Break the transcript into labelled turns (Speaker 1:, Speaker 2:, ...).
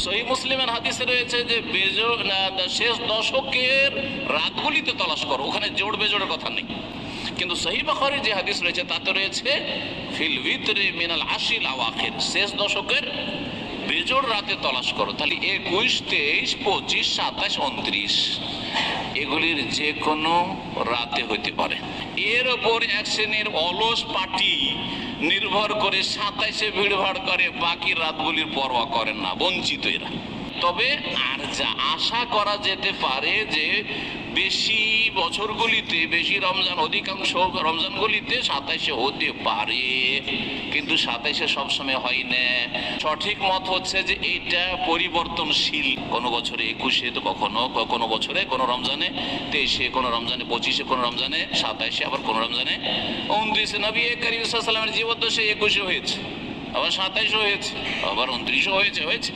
Speaker 1: সহিহ মুসলিমের হাদিসে রয়েছে যে শেষ দশকের রাতগুলিতে তলাশ করো, ওখানে জোড় বেজোড়ের কথা নেই। কিন্তু সহিহ বুখারীর যে হাদিস রয়েছে তাতে রয়েছে ফিল ভিতরে মিনাল আশিল আওয়াখির, শেষ দশকের বেজোড় রাতে তলাশ করো। তাহলে 21, 23, 25, 27, 29 এগুলির যে কোনো রাতে হইতে পারে। এর ওপর এক শ্রেণীর অলস পার্টি নির্ভর করে 27-এ ভিড়ভাড় করে, বাকি রাতগুলির পরোয়া করেন না, বঞ্চিত এরা। তবে আর যা আশা করা যেতে পারে যে বেশি বছরগুলিতে, বেশি রমজান, অধিকাংশ রমজানগুলিতে 27-এ হতে পারে, কিন্তু 27-এ সবসময় হয় না। সঠিক মত হচ্ছে যে এটা পরিবর্তনশীল, কোনো বছরে 21-এ, তো কোনো বছরে কোনো রমজানে 23-এ, কোনো রমজানে 25-এ, কোনো রমজানে 27-এ, আবার কোনো রমজানে 29-এ। নবী করিম সাল্লাল্লাহু আলাইহি ওয়াসাল্লামের জীবদ্দশায় 21-এ হয়েছে, আবার 27-এ হয়েছে, আবার 29-এ হয়েছে।